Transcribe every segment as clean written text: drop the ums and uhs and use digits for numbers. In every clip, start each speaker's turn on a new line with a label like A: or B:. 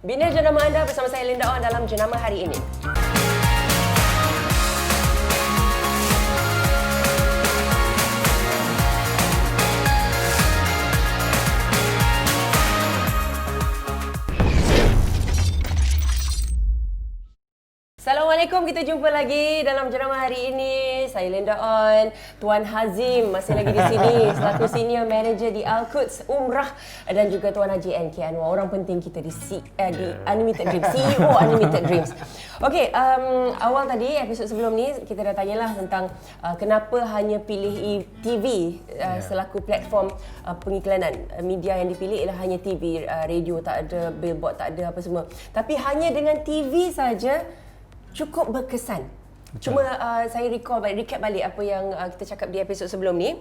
A: Bina jenama anda bersama saya Linda On dalam jenama hari ini. Assalamualaikum, kita jumpa lagi dalam jenama hari ini. Saya Linda On. Tuan Hazim masih lagi di sini selaku senior manager di Al-Quds Umrah dan juga Tuan Haji NK Anwar, orang penting kita di Unlimited Dreams, CEO Unlimited Dreams. Okey, awal tadi episod sebelum ni kita dah tanyalah tentang kenapa hanya pilih TV selaku platform pengiklanan. Media yang dipilih ialah hanya TV, radio tak ada, billboard tak ada, apa semua. Tapi hanya dengan TV saja cukup berkesan. Betul. Cuma saya recap balik apa yang kita cakap di episod sebelum ni.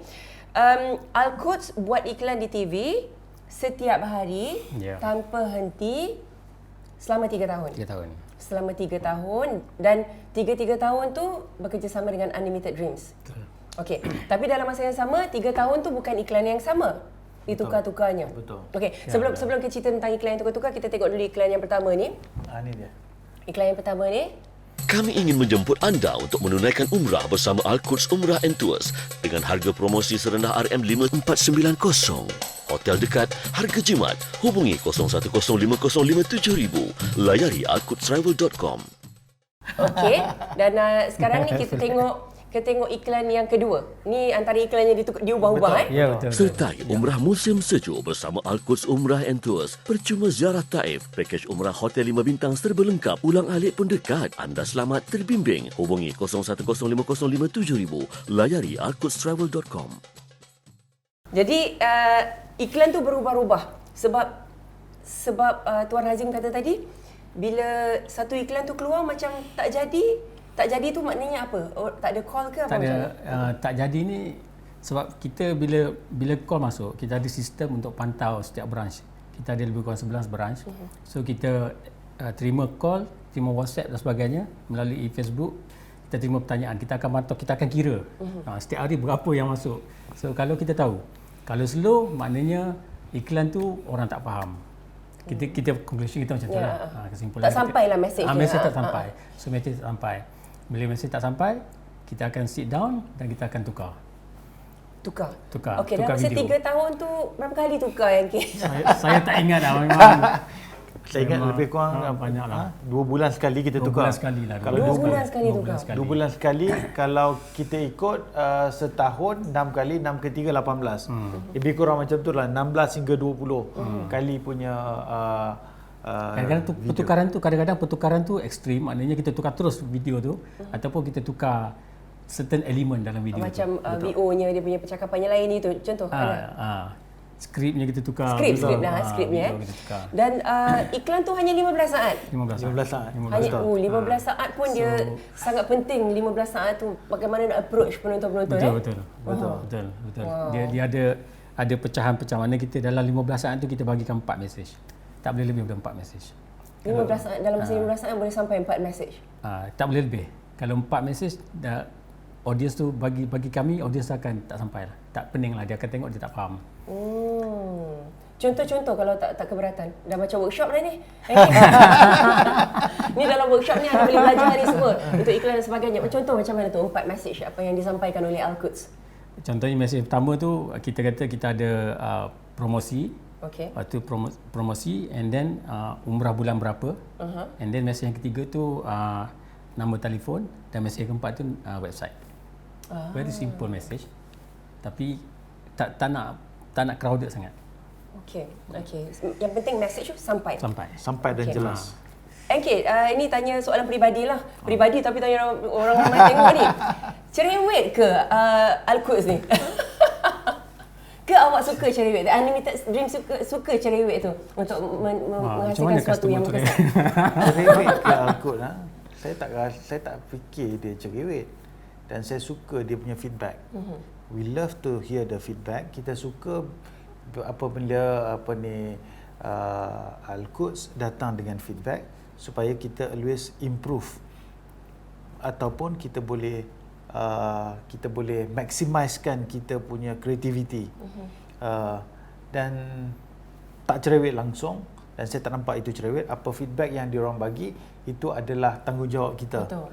A: Al-Quds buat iklan di TV setiap hari tanpa henti selama 3 tahun.
B: 3 tahun.
A: Selama 3 tahun dan 3 tahun tu bekerjasama dengan Unlimited Dreams.
B: Betul.
A: Okey, tapi dalam masa yang sama 3 tahun tu bukan iklan yang sama. Ditukar-tukarnya.
C: Betul.
A: Okey, sebelum kita cerita tentang iklan yang tukar-tukar, kita tengok dulu iklan yang pertama ni.
C: Ni dia.
A: Iklan yang pertama ni.
D: Kami ingin menjemput anda untuk menunaikan umrah bersama Al-Quds Umrah and Tours dengan harga promosi serendah RM5490. Hotel dekat, harga jimat. Hubungi 0105057000. Layari alqudstravel.com.
A: Okey, dan sekarang ni kita tengok iklan yang kedua. Ni antara iklan yang diubah-ubah.
B: Ya, betul.
D: Sertai umrah musim sejuk bersama Al-Quds Umrah and Tours. Percuma ziarah Taif, pakej umrah hotel 5 bintang serba lengkap, ulang-alik pun dekat. Anda selamat terbimbing. Hubungi 0105057000. Layari alqudstravel.com.
A: Jadi iklan tu berubah-ubah sebab Tuan Hazim kata tadi, bila satu iklan tu keluar macam tak jadi tu maknanya apa? Tak ada call ke apa?
B: Tak jadi ni sebab kita bila call masuk, kita ada sistem untuk pantau setiap branch. Kita ada lebih kurang 11 branch. So kita terima call, terima WhatsApp dan sebagainya melalui Facebook. Kita terima pertanyaan, kita akan pantau, kita akan kira setiap hari berapa yang masuk. So kalau kita tahu, kalau slow maknanya iklan tu orang tak faham. Kita conclusion kita macam tu lah. Kesimpulan
A: tak sampailah message.
B: Message tak sampai. So message tak sampai. Bila message tak sampai, kita akan sit down dan kita akan tukar.
A: Okey, dalam masa 3 tahun tu berapa kali tukar yang
B: saya tak ingat lah memang.
C: Saya ingat lebih kurang
B: banyaklah.
C: 2 bulan sekali kita tukar.
B: 2 bulan sekali lah.
C: Kalau
A: 2 bulan sekali tukar.
C: 2 bulan sekali, kalau kita ikut setahun 6 kali, 6 ke 3 18. Lebih kurang macam tu lah, 16 hingga 20 kali punya
B: kadang-kadang pertukaran tu ekstrim, maknanya kita tukar terus video tu ataupun kita tukar certain element dalam video
A: macam
B: tu.
A: VO-nya dia punya percakapan yang lain itu contoh.
B: Skripnya kita tukar.
A: Skripnya. Dan iklan tu hanya 15 saat.
C: 15 saat.
A: Hanya 15 saat pun dia sangat penting. 15 saat tu bagaimana nak approach penonton-penonton.
B: Betul. Dia ada pecahan-pecahan, mana kita dalam 15 saat tu kita bagikan 4 message. Tak boleh lebih daripada 4 message.
A: 15 saat, dalam masa 15 saat boleh sampai 4 message.
B: Tak boleh lebih. Kalau 4 message audience tu bagi kami, audience akan tak sampai lah. Tak pening lah, dia akan tengok, dia tak faham.
A: Contoh-contoh kalau tak keberatan. Dah macam workshop dah ni. Ni dalam workshop ni anda boleh belajar ni semua untuk iklan dan sebagainya. Contoh macam mana tu 4 message apa yang disampaikan oleh Al-Quds?
B: Contohnya message pertama tu kita kata kita ada promosi.
A: Okey.
B: Lepas tu promosi and then umrah bulan berapa. And then message yang ketiga tu nombor telefon dan message yang keempat tu website. Very simple message. Tapi tak nak crowded sangat.
A: Okey. Yang penting message tu sampai
C: dan jelas.
A: Okay, ini tanya soalan peribadi lah. Peribadi tapi tanya orang ramai tengok ni. Cerewet ke Al-Quds ni? Ke awak suka cerewet? Unlimited Dreams suka cerewet tu untuk menghasilkan sesuatu yang berkesan.
C: Cerewet ke Al-Quds saya tak fikir dia cerewet, dan saya suka dia punya feedback. We love to hear the feedback. Kita suka apabila Al-Quds datang dengan feedback supaya kita always improve ataupun kita boleh maximizekan kita punya creativity. Dan tak cerewet langsung, dan saya tak nampak itu cerewet. Apa feedback yang diorang bagi itu adalah tanggungjawab kita.
A: Betul.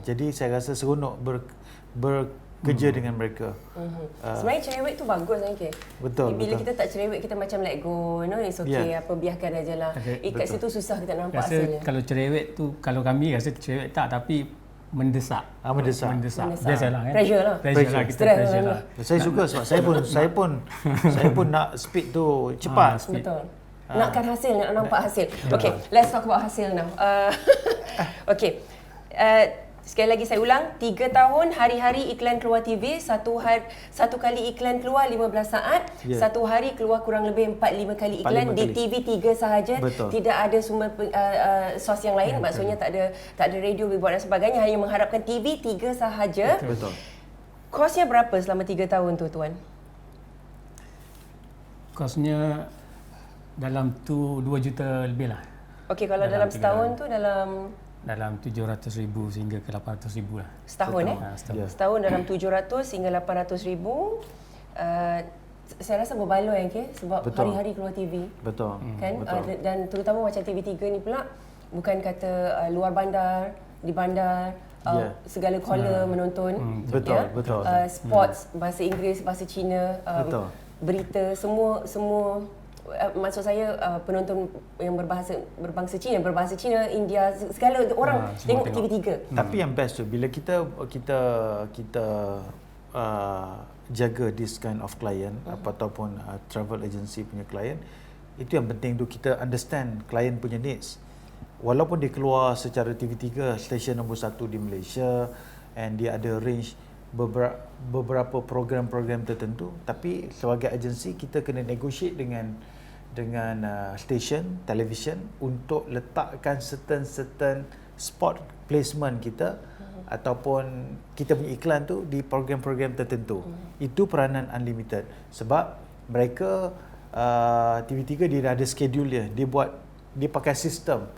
C: Jadi saya rasa seronok bekerja dengan mereka.
A: Sebenarnya cerewet tu bagus kan ke?
C: Betul,
A: Bila
C: betul.
A: kita tak cerewet, kita macam let go, it's okay, apa biarkan aja lah. Kat situ susah kita nampak
B: Rasa
A: hasilnya.
B: kalau cerewet tu, kalau kami rasa cerewet tak, tapi mendesak.
C: Mendesak.
B: Biasalah kan.
A: Pressure lah.
B: Pressure lah, kita
A: Stress
B: pressure
A: lah.
B: lah.
C: Saya suka sebab saya pun nak speed tu cepat.
A: Betul. Nakkan hasil, nak nampak hasil. Okay, let's talk about hasil now. Okay. Sekali lagi saya ulang, 3 tahun hari-hari iklan keluar TV, satu kali iklan keluar 15 saat, satu hari keluar kurang lebih 4-5 kali iklan
C: 4-5
A: di
C: kali.
A: TV 3 sahaja.
C: Betul.
A: Tidak ada sumber sos yang lain, maksudnya tak ada radio, billboard dan sebagainya, hanya mengharapkan TV 3 sahaja.
C: Betul.
A: Kosnya berapa selama 3 tahun tu, Tuan?
B: Kosnya dalam tu 2 juta lebih lah.
A: Okey, kalau dalam setahun tu
B: Dalam 700,000 sehingga ke 800,000 lah.
A: setahun
B: Setahun.
A: Setahun dalam 700 hingga 800,000. Saya rasa berbaloi sebab
C: Betul.
A: hari-hari keluar TV.
C: Betul.
A: Kan?
C: Betul.
A: Dan terutama macam TV3 ni pula bukan kata luar bandar, di bandar, segala caller menonton.
C: Betul, betul.
A: Sports, bahasa Inggeris, bahasa Cina,
C: Betul.
A: berita, semua maksud saya penonton yang berbangsa Cina, India, segala orang
B: semua
A: tengok TV3.
C: Tapi yang best tu bila kita jaga this kind of client ataupun travel agency punya client, itu yang penting tu, kita understand client punya needs. Walaupun dia keluar secara TV3 stesen nombor 1 di Malaysia and dia ada range beberapa program-program tertentu, tapi sebagai agensi kita kena negotiate dengan stesen television untuk letakkan certain spot placement kita ataupun kita punya iklan tu di program-program tertentu. Itu peranan Unlimited sebab mereka TV3 dia dah ada schedule dia pakai sistem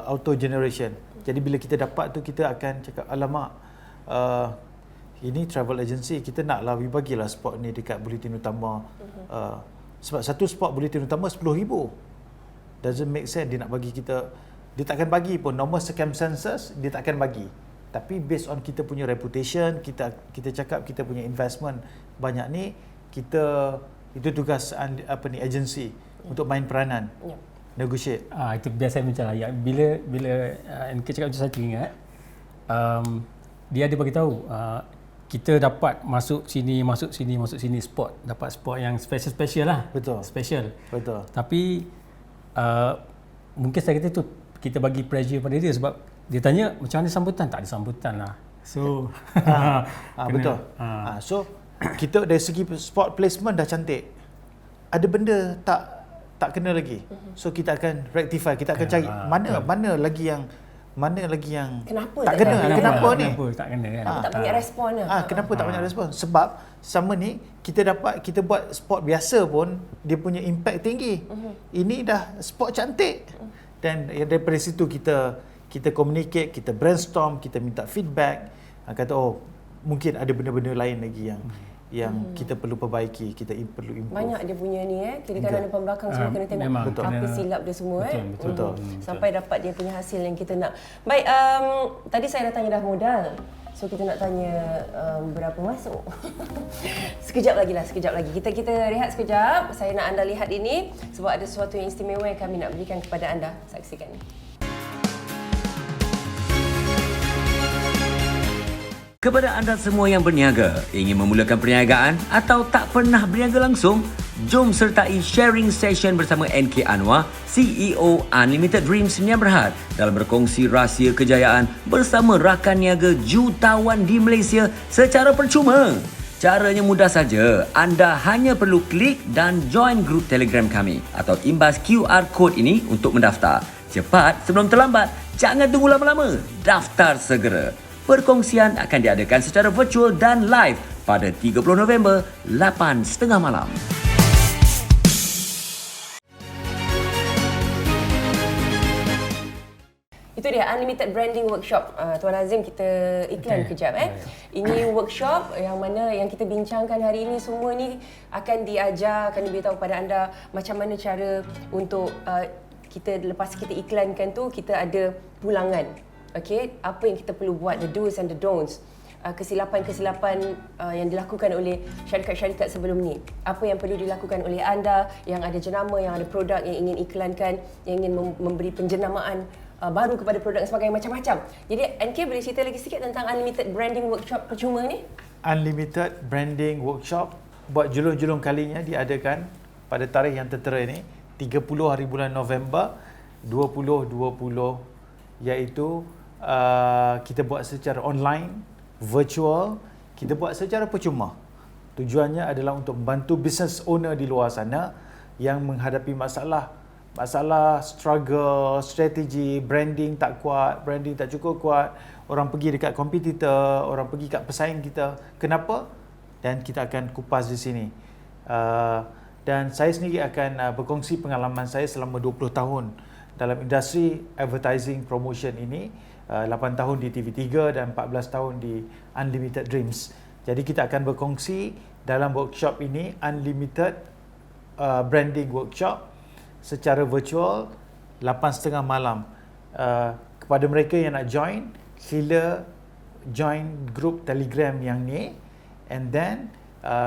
C: auto generation. Jadi bila kita dapat tu, kita akan cakap, alamak, ini travel agency, kita naklah bagilah spot ni dekat bulletin utama. Sebab satu spot bulletin utama 10,000. Doesn't make sense dia nak bagi kita. Dia takkan bagi pun, normal circumstances dia takkan bagi. Tapi based on kita punya reputation, kita cakap kita punya investment banyak ni, itu tugas agensi untuk main peranan. Negotiate.
B: Itu biasa macam lah. Bila NK cakap macam, saya teringat dia ada bagi tahu kita dapat masuk sini spot, dapat spot yang special lah.
C: Betul.
B: Special.
C: Betul.
B: Tapi mungkin saya kata tu kita bagi pressure pada dia sebab dia tanya macam mana sambutan, tak ada sambutan lah. So
C: betul. So kita dari segi spot placement dah cantik. Ada benda tak kena lagi. So kita akan rectify, kita akan cari mana lagi yang
A: Kenapa
C: tak kena, kenapa ni?
B: Kenapa tak kena kan?
A: Tak banyak respon lah.
C: Kenapa tak banyak respon? Sebab sama ni kita buat spot biasa pun dia punya impact tinggi. Ini dah spot cantik. Dan daripada situ kita communicate, kita brainstorm, kita minta feedback. Kata mungkin ada benda-benda lain lagi yang kita perlu perbaiki, kita perlu improve.
A: Banyak dia punya ni kiri kanan depan belakang semua kena tengok
B: memang,
A: apa silap dia semua
C: Betul.
A: sampai dapat dia punya hasil yang kita nak. Baik, tadi saya dah tanya dah modal. So kita nak tanya berapa masuk. Sekejap lagi. Kita rehat sekejap. Saya nak anda lihat ini sebab ada sesuatu yang istimewa yang kami nak berikan kepada anda. Saksikan.
E: Kepada anda semua yang berniaga, ingin memulakan perniagaan atau tak pernah berniaga langsung, jom sertai sharing session bersama NK Anwar, CEO Unlimited Dreams Sdn Bhd dalam berkongsi rahsia kejayaan bersama rakan niaga jutawan di Malaysia secara percuma. Caranya mudah saja. Anda hanya perlu klik dan join grup Telegram kami atau imbas QR code ini untuk mendaftar. Cepat sebelum terlambat. Jangan tunggu lama-lama. Daftar segera. Perkongsian akan diadakan secara virtual dan live pada 30 November 8.30 malam.
A: Itu dia Unlimited Branding Workshop. Tuan Azim, kita iklan kejap. Ini workshop yang mana yang kita bincangkan hari ini, semua ni akan diajar, akan diberitahu kepada anda macam mana cara untuk lepas kita iklankan tu, kita ada pulangan. Okey, apa yang kita perlu buat, the do's and the don'ts. Kesilapan-kesilapan yang dilakukan oleh syarikat-syarikat sebelum ni. Apa yang perlu dilakukan oleh anda yang ada jenama, yang ada produk yang ingin iklankan, yang ingin memberi penjenamaan baru kepada produk dan sebagainya, macam-macam. Jadi NK boleh cerita lagi sikit tentang Unlimited Branding Workshop percuma ni? Unlimited
C: Branding Workshop buat julung-julung kalinya diadakan pada tarikh yang tertera ini 30 hari bulan November 2020, iaitu kita buat secara online, virtual, kita buat secara percuma. Tujuannya adalah untuk membantu business owner di luar sana yang menghadapi masalah, struggle, strategi, branding tak kuat, branding tak cukup kuat, orang pergi dekat kompetitor, orang pergi kat pesaing kita. Kenapa? Dan kita akan kupas di sini. Dan saya sendiri akan berkongsi pengalaman saya selama 20 tahun dalam industri advertising promotion ini. 8 tahun di TV3 dan 14 tahun di Unlimited Dreams. Jadi kita akan berkongsi dalam workshop ini, Unlimited Branding Workshop, secara virtual 8.30 malam. Kepada mereka yang nak join, sila join grup Telegram yang ni, and then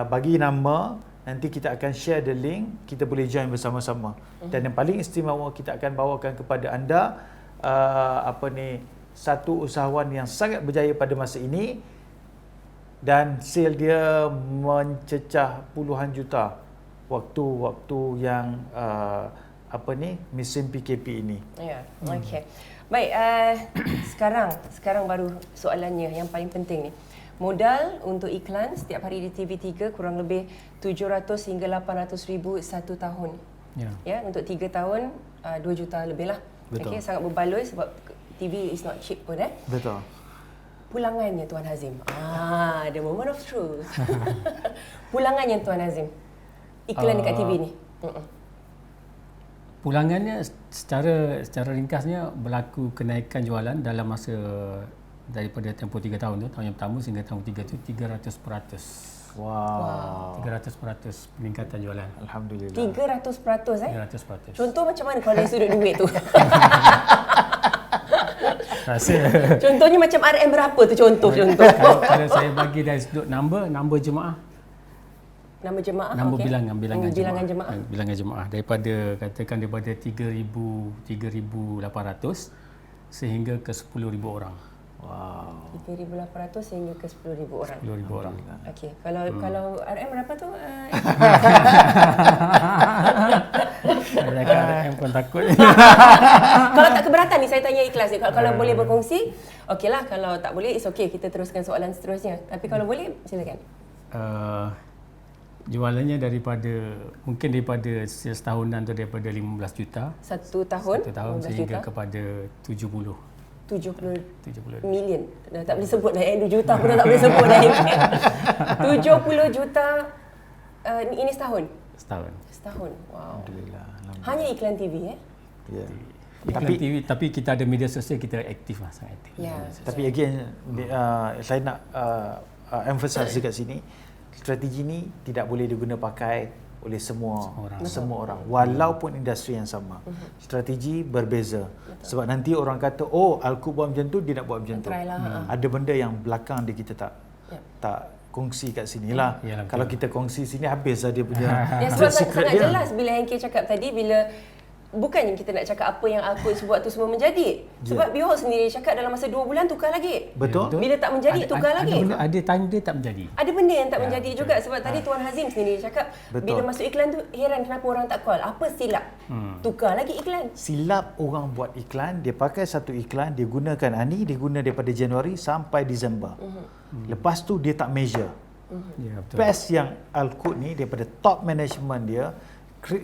C: bagi nama, nanti kita akan share the link, kita boleh join bersama-sama. Dan yang paling istimewa, kita akan bawakan kepada anda satu usahawan yang sangat berjaya pada masa ini, dan sale dia mencecah puluhan juta waktu yang musim PKP ini.
A: Ya, okey. Baik, sekarang baru soalannya yang paling penting ni. Modal untuk iklan setiap hari di TV3 kurang lebih 700 hingga 800 ribu satu tahun. Ya, untuk 3 tahun 2 juta lebih lah. Okey, sangat berbaloi sebab TV is not cheap pun.
C: Betul.
A: Pulangannya Tuan Hazim. The moment of truth. Pulangannya Tuan Hazim. Iklan dekat TV ni.
B: Pulangannya secara ringkasnya berlaku kenaikan jualan dalam masa daripada tempoh 3 tahun tu, tahun yang pertama sehingga tahun 3 tu 300%.
C: Wow.
B: 300% peningkatan jualan.
C: Alhamdulillah.
A: 300%. Contoh macam mana kalau dari sudut duit tu?
B: Rasa
A: contohnya macam RM berapa tu contoh?
B: Kalau saya bagi dari sudut number jemaah.
A: Nama jemaah?
B: Nombor
A: okay.
B: bilangan jemaah. Bilangan jemaah daripada 3,800 sehingga ke 10,000 orang.
C: Wow.
A: 3,800 sehingga ke 10,000 orang.
B: 10,000 orang.
A: Okey. Kalau RM berapa tu?
B: Saya kat RM pun takut.
A: Kalau tak keberatan ni saya tanya ikhlas je. Kalau boleh berkongsi, okeylah. Kalau tak boleh, it's okay. Kita teruskan soalan seterusnya. Tapi kalau boleh, silakan.
B: Jualannya mungkin daripada setahunan tu daripada 15 juta.
A: Satu tahun
B: sehingga kepada 70
A: million. Dah tak boleh sebut dah. 2 juta pun dah tak boleh sebut dah. 70 juta ini setahun? Setahun. Wow.
C: Alhamdulillah.
A: Hanya iklan TV
C: Ya.
B: Iklan TV, tapi kita ada media sosial, kita aktif lah, sangat aktif.
A: Ya.
C: Tapi again, saya nak emphasize dekat sini, strategi ni tidak boleh diguna pakai oleh semua orang walaupun industri yang sama. Strategi berbeza. Sebab nanti orang kata, oh, Alcoot buat macam tu, dia nak buat macam tu. Ada benda yang belakang dia kita tak kongsi kat sini lah. Kalau kita kongsi sini, habis lah dia punya
A: sebab sangat jelas bila Henki cakap tadi, bila bukannya kita nak cakap apa yang Alcoot buat tu semua menjadi. Sebab Bihol sendiri cakap dalam masa 2 bulan tukar lagi.
C: Betul.
A: Bila tak menjadi, tukar lagi.
B: Ada time dia tak menjadi.
A: Ada benda yang tak menjadi juga. Sebab tadi Tuan Hazim sendiri cakap, bila masuk iklan tu, heran kenapa orang tak call. Apa silap? Tukar lagi iklan.
C: Silap orang buat iklan, dia pakai satu iklan, dia gunakan ni, dia guna daripada Januari sampai Disember. Lepas tu dia tak measure. Best yang Alcoot ni, daripada top management dia,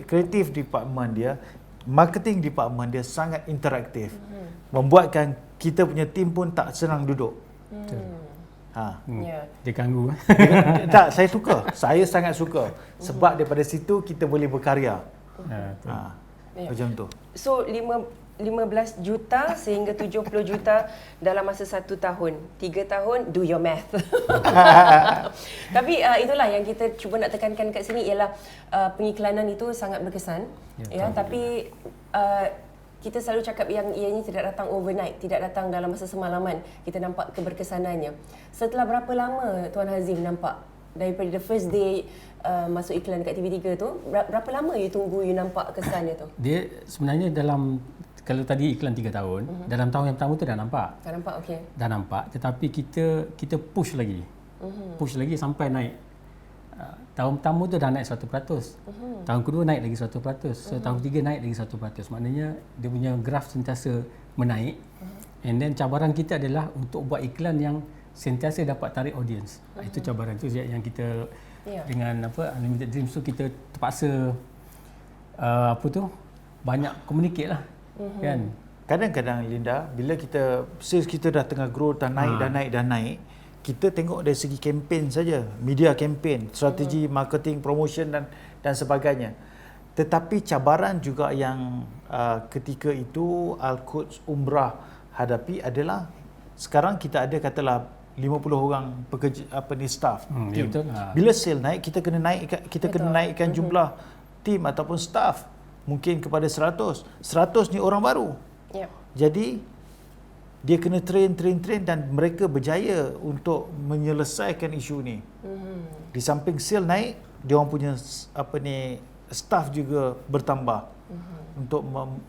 C: creative department dia, marketing department dia sangat interaktif. Membuatkan kita punya tim pun tak senang duduk.
B: Dia ganggu.
C: Tak, saya suka. Saya sangat suka. Sebab daripada situ kita boleh berkarya. Macam tu.
A: So 15 juta sehingga 70 juta dalam masa 1 tahun. 3 tahun, do your math. Tapi itulah yang kita cuba nak tekankan kat sini ialah pengiklanan itu sangat berkesan. Tapi kita selalu cakap yang ianya tidak datang overnight, tidak datang dalam masa semalaman. Kita nampak keberkesanannya. Setelah berapa lama Tuan Hazim nampak daripada the first day masuk iklan dekat TV3 tu, berapa lama you tunggu you nampak kesannya tu?
B: Dia sebenarnya dalam, kalau tadi iklan 3 tahun, dalam tahun yang pertama tu dah nampak.
A: Dah nampak, okey.
B: Dah nampak, tetapi kita push lagi. Push lagi sampai naik. Tahun pertama tu dah naik 100%. Tahun kedua naik lagi 100%. So tahun ketiga naik lagi 100%. Maknanya dia punya graf sentiasa menaik. And then cabaran kita adalah untuk buat iklan yang sentiasa dapat tarik audience. Itu cabaran tu yang kita dengan Unlimited Dreams tu kita terpaksa banyak communicate lah. Kan?
C: Kadang-kadang Linda, bila sales kita dah tengah grow, dah naik, kita tengok dari segi kempen saja, media kempen, strategi marketing, promotion dan sebagainya. Tetapi cabaran juga yang ketika itu Al-Quds Umrah hadapi adalah sekarang kita ada katalah 50 orang pekerja staff team.
B: Betul.
C: Bila sale naik, kita kena naikkan jumlah team ataupun staff mungkin kepada 100. 100 ni orang baru.
A: Yep.
C: Jadi dia kena train dan mereka berjaya untuk menyelesaikan isu ni. Di samping sale naik, dia orang punya staff juga bertambah. Untuk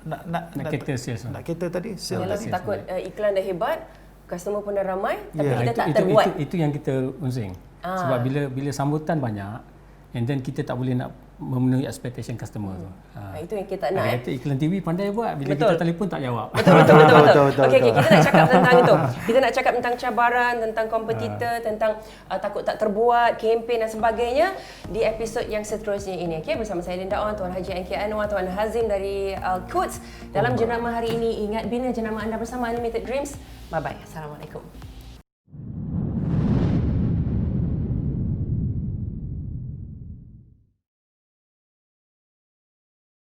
C: nak cater sales. Nak cater tadi sale.
A: Yalah, takut iklan dah hebat, customer pun dah ramai, tapi
C: Yeah.
A: kita tak terbuat.
B: Itu yang kita unsing. Sebab bila sambutan banyak, and then kita tak boleh nak memenuhi expectation customer tu.
A: Itu yang kita nak.
B: Kata iklan TV pandai buat, bila
A: Betul.
B: kita telefon tak jawab.
A: Betul. Okey, kita nak cakap tentang itu. Kita nak cakap tentang cabaran, tentang kompetitor, tentang takut tak terbuat, kempen dan sebagainya di episod yang seterusnya ini. Okey, bersama saya Linda On, Tuan Haji NK Anwar, Tuan Hazim dari Al-Quds. Dalam jenama hari ini, ingat bina jenama anda bersama Unlimited Dreams. Bye bye. Assalamualaikum.